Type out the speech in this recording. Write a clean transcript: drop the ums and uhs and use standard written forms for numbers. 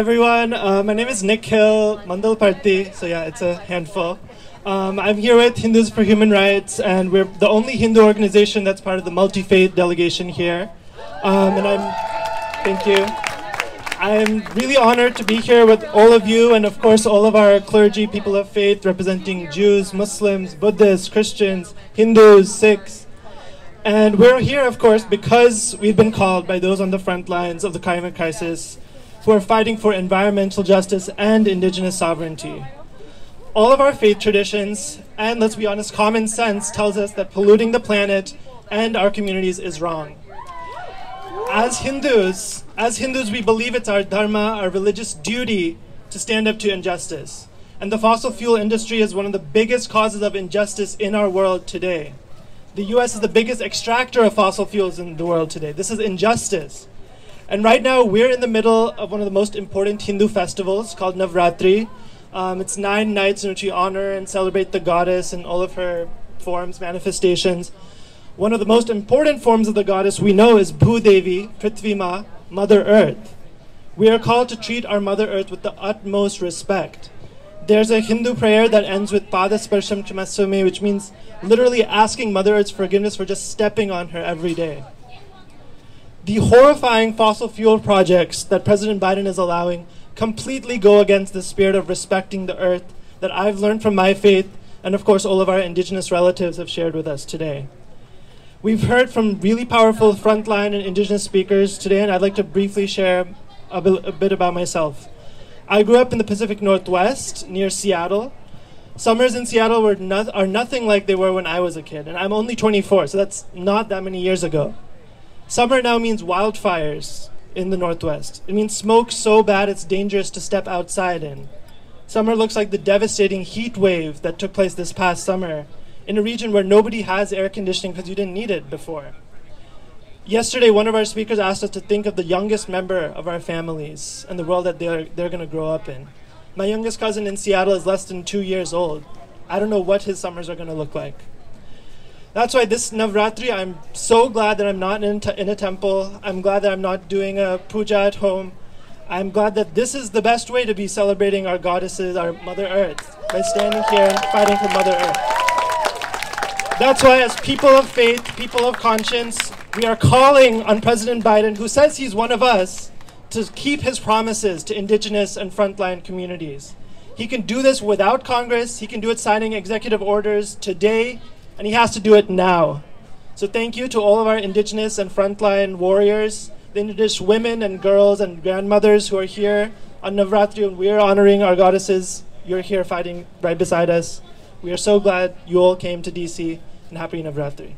everyone. My name is Nikhil, Mandalaparthy, so yeah, it's a handful. I'm here with Hindus for Human Rights, and we're the only Hindu organization that's part of the Multi-Faith Delegation here. Thank you. I'm really honored to be here with all of you, and of course all of our clergy, people of faith, representing Jews, Muslims, Buddhists, Christians, Hindus, Sikhs. And we're here, of course, because we've been called by those on the front lines of the climate crisis who are fighting for environmental justice and indigenous sovereignty. All of our faith traditions, and let's be honest, common sense tells us that polluting the planet and our communities is wrong. As Hindus, we believe it's our dharma, our religious duty, to stand up to injustice. And the fossil fuel industry is one of the biggest causes of injustice in our world today. The US is the biggest extractor of fossil fuels in the world today. This is injustice. And right now, we're in the middle of one of the most important Hindu festivals called Navratri. It's 9 nights in which we honor and celebrate the goddess in all of her forms, manifestations. One of the most important forms of the goddess we know is Bhudevi, Prithvi Ma, Mother Earth. We are called to treat our Mother Earth with the utmost respect. There's a Hindu prayer that ends with Pada Sparsham Chamaswami, which means literally asking Mother Earth's forgiveness for just stepping on her every day. The horrifying fossil fuel projects that President Biden is allowing completely go against the spirit of respecting the earth that I've learned from my faith, and of course all of our indigenous relatives have shared with us today. We've heard from really powerful frontline and indigenous speakers today, and I'd like to briefly share a bit about myself. I grew up in the Pacific Northwest, near Seattle. Summers in Seattle are nothing like they were when I was a kid, and I'm only 24, so that's not that many years ago. Summer now means wildfires in the Northwest. It means smoke so bad it's dangerous to step outside in. Summer looks like the devastating heat wave that took place this past summer in a region where nobody has air conditioning because you didn't need it before. Yesterday, one of our speakers asked us to think of the youngest member of our families and the world that they're going to grow up in. My youngest cousin in Seattle is less than 2 years old. I don't know what his summers are going to look like. That's why this Navratri, I'm so glad that I'm not in a temple. I'm glad that I'm not doing a puja at home. I'm glad that this is the best way to be celebrating our goddesses, our Mother Earth, by standing here and fighting for Mother Earth. That's why as people of faith, people of conscience, we are calling on President Biden, who says he's one of us, to keep his promises to indigenous and frontline communities. He can do this without Congress. He can do it signing executive orders today, and he has to do it now. So thank you to all of our indigenous and frontline warriors, the indigenous women and girls and grandmothers who are here on Navratri, and we are honoring our goddesses. You're here fighting right beside us. We are so glad you all came to DC, and happy Navratri.